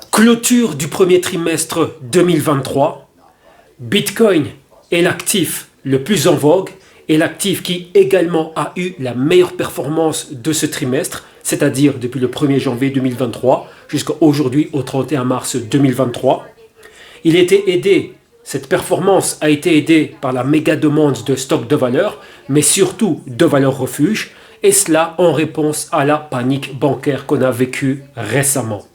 Clôture du premier trimestre 2023. Bitcoin est l'actif le plus en vogue et l'actif qui également a eu la meilleure performance de ce trimestre, c'est-à-dire depuis le 1er janvier 2023 jusqu'à aujourd'hui au 31 mars 2023. Il était aidé, cette performance a été aidée par la méga demande de stocks de valeur, mais surtout de valeurs refuge, et cela en réponse à la panique bancaire qu'on a vécue récemment.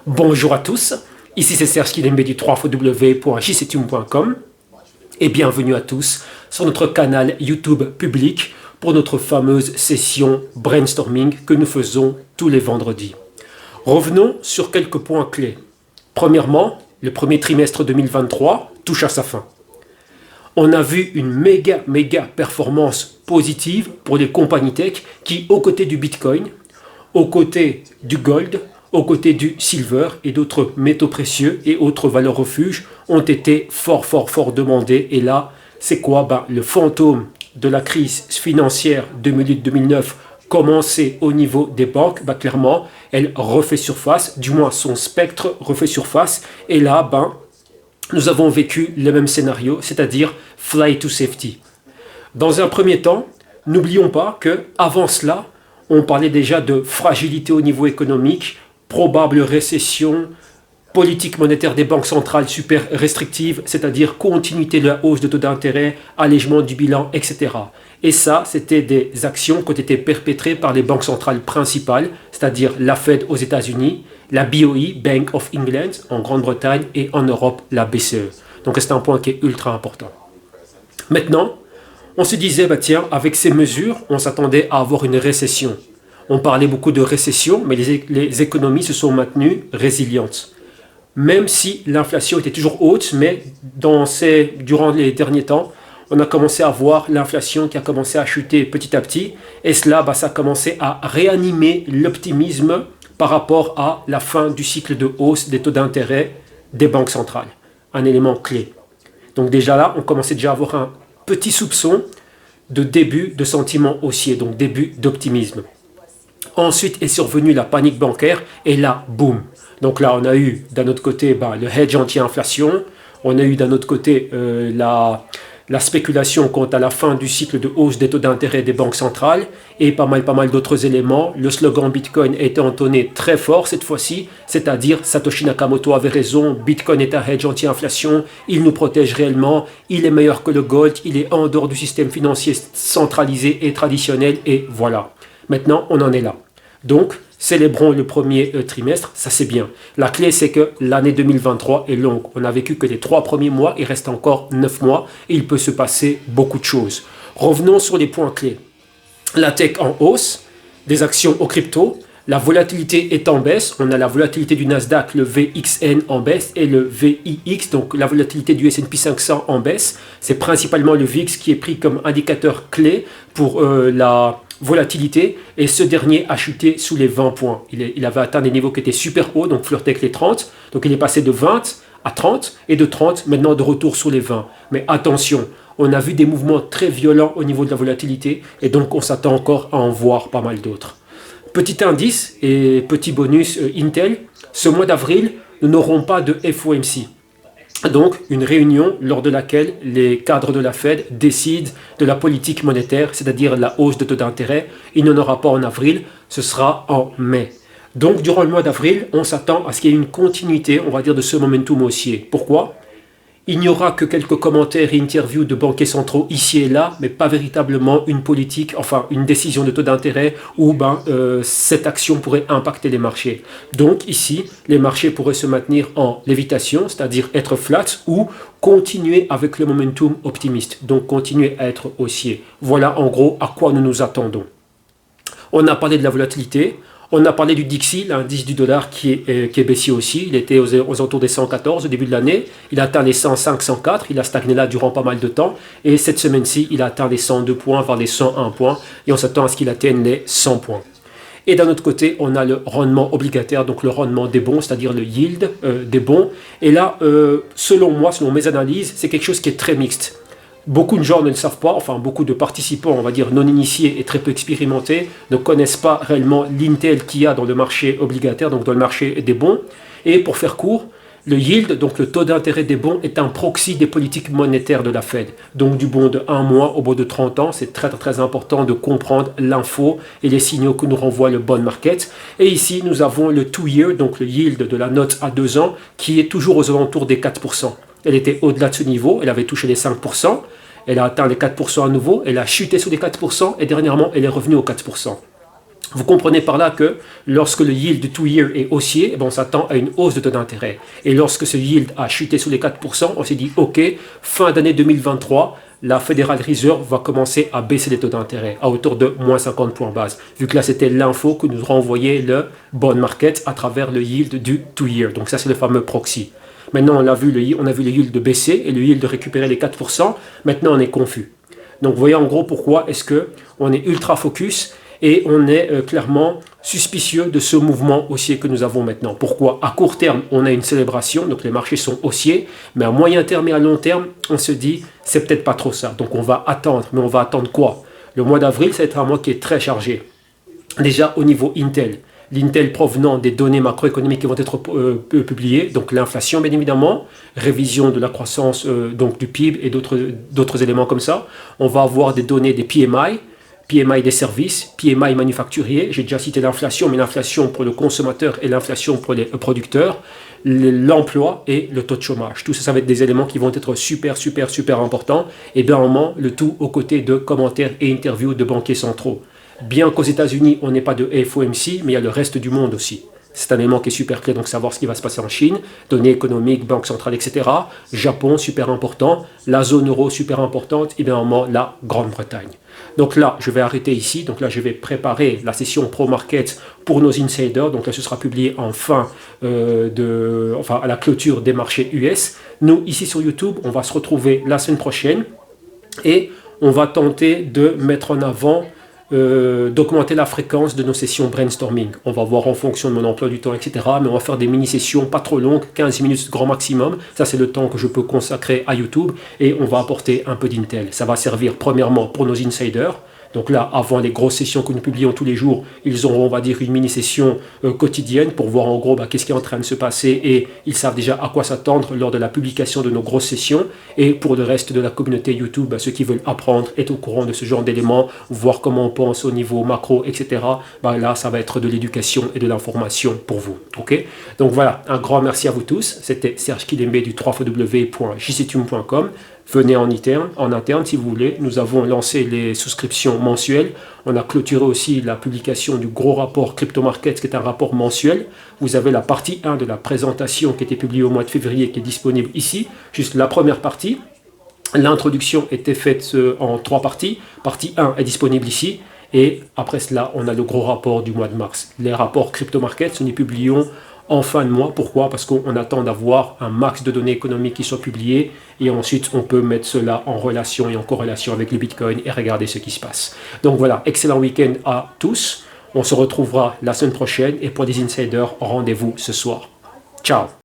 Bonjour à tous, ici c'est Serge Kidembe du www.jctune.com et bienvenue à tous sur notre canal YouTube public pour notre fameuse session brainstorming que nous faisons tous les vendredis. Revenons sur quelques points clés. Premièrement, le premier trimestre 2023 touche à sa fin. On a vu une méga performance positive pour les compagnies tech qui, aux côtés du Bitcoin, aux côtés du Gold, aux côtés du Silver et d'autres métaux précieux et autres valeurs refuges, ont été fort demandés. Et là, c'est quoi? Le fantôme de la crise financière 2008-2009 commencé au niveau des banques, clairement, elle refait surface, du moins son spectre refait surface. Et là, nous avons vécu le même scénario, c'est-à-dire fly to safety. Dans un premier temps, n'oublions pas qu'avant cela, on parlait déjà de fragilité au niveau économique, probable récession, politique monétaire des banques centrales super restrictive, c'est-à-dire continuité de la hausse de taux d'intérêt, allègement du bilan, etc. Et ça, c'était des actions qui ont été perpétrées par les banques centrales principales, c'est-à-dire la Fed aux États-Unis, la BOE, Bank of England, en Grande-Bretagne, et en Europe, la BCE. Donc c'est un point qui est ultra important. Maintenant, on se disait, tiens, avec ces mesures, on s'attendait à avoir une récession. On parlait beaucoup de récession, mais les économies se sont maintenues résilientes. Même si l'inflation était toujours haute, mais durant les derniers temps, on a commencé à voir l'inflation qui a commencé à chuter petit à petit. Et cela, ça a commencé à réanimer l'optimisme par rapport à la fin du cycle de hausse des taux d'intérêt des banques centrales. Un élément clé. Donc déjà là, on commençait déjà à avoir un petit soupçon de début de sentiment haussier, donc début d'optimisme. Ensuite est survenue la panique bancaire et là, boum. Donc là, on a eu d'un autre côté le hedge anti-inflation, on a eu d'un autre côté la spéculation quant à la fin du cycle de hausse des taux d'intérêt des banques centrales et pas mal d'autres éléments. Le slogan Bitcoin a été entonné très fort cette fois-ci, c'est-à-dire Satoshi Nakamoto avait raison, Bitcoin est un hedge anti-inflation, il nous protège réellement, il est meilleur que le gold, il est en dehors du système financier centralisé et traditionnel et voilà. Maintenant, on en est là. Donc, célébrons le premier trimestre, ça c'est bien. La clé, c'est que l'année 2023 est longue. On n'a vécu que les 3 premiers mois, il reste encore 9 mois et il peut se passer beaucoup de choses. Revenons sur les points clés. La tech en hausse, des actions aux cryptos, la volatilité est en baisse. On a la volatilité du Nasdaq, le VXN en baisse et le VIX, donc la volatilité du S&P 500 en baisse. C'est principalement le VIX qui est pris comme indicateur clé pour la volatilité et ce dernier a chuté sous les 20 points. Il avait atteint des niveaux qui étaient super hauts, donc flirtait avec les 30. Donc il est passé de 20 à 30 et de 30 maintenant de retour sur les 20. Mais attention, on a vu des mouvements très violents au niveau de la volatilité et donc on s'attend encore à en voir pas mal d'autres. Petit indice et petit bonus Intel, ce mois d'avril, nous n'aurons pas de FOMC. Donc, une réunion lors de laquelle les cadres de la Fed décident de la politique monétaire, c'est-à-dire la hausse de taux d'intérêt. Il n'y en aura pas en avril, ce sera en mai. Donc, durant le mois d'avril, on s'attend à ce qu'il y ait une continuité, on va dire, de ce momentum haussier. Pourquoi ? Il n'y aura que quelques commentaires et interviews de banquiers centraux ici et là, mais pas véritablement une politique, enfin une décision de taux d'intérêt où cette action pourrait impacter les marchés. Donc ici, les marchés pourraient se maintenir en lévitation, c'est-à-dire être flat ou continuer avec le momentum optimiste, donc continuer à être haussier. Voilà en gros à quoi nous nous attendons. On a parlé de la volatilité. On a parlé du Dixie, l'indice du dollar qui est baissier aussi. Il était aux alentours des 114 au début de l'année. Il a atteint les 105, 104. Il a stagné là durant pas mal de temps. Et cette semaine-ci, il a atteint les 102 points, voire les 101 points. Et on s'attend à ce qu'il atteigne les 100 points. Et d'un autre côté, on a le rendement obligataire, donc le rendement des bons, c'est-à-dire le yield des bons. Et là, selon moi, selon mes analyses, c'est quelque chose qui est très mixte. Beaucoup de gens ne le savent pas, enfin beaucoup de participants, on va dire non initiés et très peu expérimentés, ne connaissent pas réellement l'intel qu'il y a dans le marché obligataire, donc dans le marché des bons. Et pour faire court, le yield, donc le taux d'intérêt des bons, est un proxy des politiques monétaires de la Fed. Donc du bon de 1 mois au bout de 30 ans, c'est très très important de comprendre l'info et les signaux que nous renvoie le bond market. Et ici, nous avons le 2-year, donc le yield de la note à 2 ans, qui est toujours aux alentours des 4%. Elle était au-delà de ce niveau, elle avait touché les 5%, elle a atteint les 4% à nouveau, elle a chuté sous les 4% et dernièrement, elle est revenue aux 4%. Vous comprenez par là que lorsque le yield du 2-year est haussier, on s'attend à une hausse de taux d'intérêt. Et lorsque ce yield a chuté sous les 4%, on s'est dit, OK, fin d'année 2023, la Federal Reserve va commencer à baisser les taux d'intérêt à hauteur de moins 50 points base. Vu que là, c'était l'info que nous renvoyait le bond market à travers le yield du 2-year. Donc ça, c'est le fameux proxy. Maintenant, on a vu le yield de baisser et le yield de récupérer les 4%. Maintenant, on est confus. Donc, vous voyez en gros pourquoi est-ce qu'on est ultra focus et on est clairement suspicieux de ce mouvement haussier que nous avons maintenant. Pourquoi? À court terme, on a une célébration, donc les marchés sont haussiers, mais à moyen terme et à long terme, on se dit, c'est peut-être pas trop ça. Donc on va attendre, mais on va attendre quoi? Le mois d'avril, ça va être un mois qui est très chargé. Déjà au niveau Intel, l'Intel provenant des données macroéconomiques qui vont être publiées, donc l'inflation bien évidemment, révision de la croissance donc du PIB et d'autres éléments comme ça. On va avoir des données des PMI des services, PMI manufacturiers, j'ai déjà cité l'inflation, mais l'inflation pour le consommateur et l'inflation pour les producteurs, l'emploi et le taux de chômage. Tout ça, ça va être des éléments qui vont être super importants. Et bien vraiment, le tout aux côtés de commentaires et interviews de banquiers centraux. Bien qu'aux États-Unis, on n'ait pas de FOMC, mais il y a le reste du monde aussi. C'est un élément qui est super clé, donc savoir ce qui va se passer en Chine, données économiques, banque centrale, etc. Japon, super important. La zone euro, super importante. Et bien vraiment, la Grande-Bretagne. Donc là, je vais arrêter ici. Donc là, je vais préparer la session Pro Market pour nos insiders. Donc là, ce sera publié à la clôture des marchés US. Nous, ici sur YouTube, on va se retrouver la semaine prochaine et on va tenter de mettre en avant d'augmenter la fréquence de nos sessions brainstorming. On va voir en fonction de mon emploi du temps, etc. Mais on va faire des mini-sessions pas trop longues, 15 minutes grand maximum. Ça, c'est le temps que je peux consacrer à YouTube. Et on va apporter un peu d'Intel. Ça va servir premièrement pour nos insiders. Donc là, avant les grosses sessions que nous publions tous les jours, ils auront, on va dire, une mini-session quotidienne pour voir en gros qu'est-ce qui est en train de se passer et ils savent déjà à quoi s'attendre lors de la publication de nos grosses sessions. Et pour le reste de la communauté YouTube, ceux qui veulent apprendre, être au courant de ce genre d'éléments, voir comment on pense au niveau macro, etc. Là, ça va être de l'éducation et de l'information pour vous. Okay? Donc voilà, un grand merci à vous tous. C'était Serge Kidembe du www.jctune.com. Venez en interne si vous voulez. Nous avons lancé les souscriptions mensuelles. On a clôturé aussi la publication du gros rapport Crypto Markets qui est un rapport mensuel. Vous avez la partie 1 de la présentation qui était publiée au mois de février qui est disponible ici. Juste la première partie. L'introduction était faite en 3 parties. Partie 1 est disponible ici. Et après cela, on a le gros rapport du mois de mars. Les rapports Crypto Markets, nous les publions en fin de mois. Pourquoi? Parce qu'on attend d'avoir un max de données économiques qui soient publiées et ensuite on peut mettre cela en relation et en corrélation avec le Bitcoin et regarder ce qui se passe. Donc voilà, excellent week-end à tous. On se retrouvera la semaine prochaine et pour des insiders, rendez-vous ce soir. Ciao!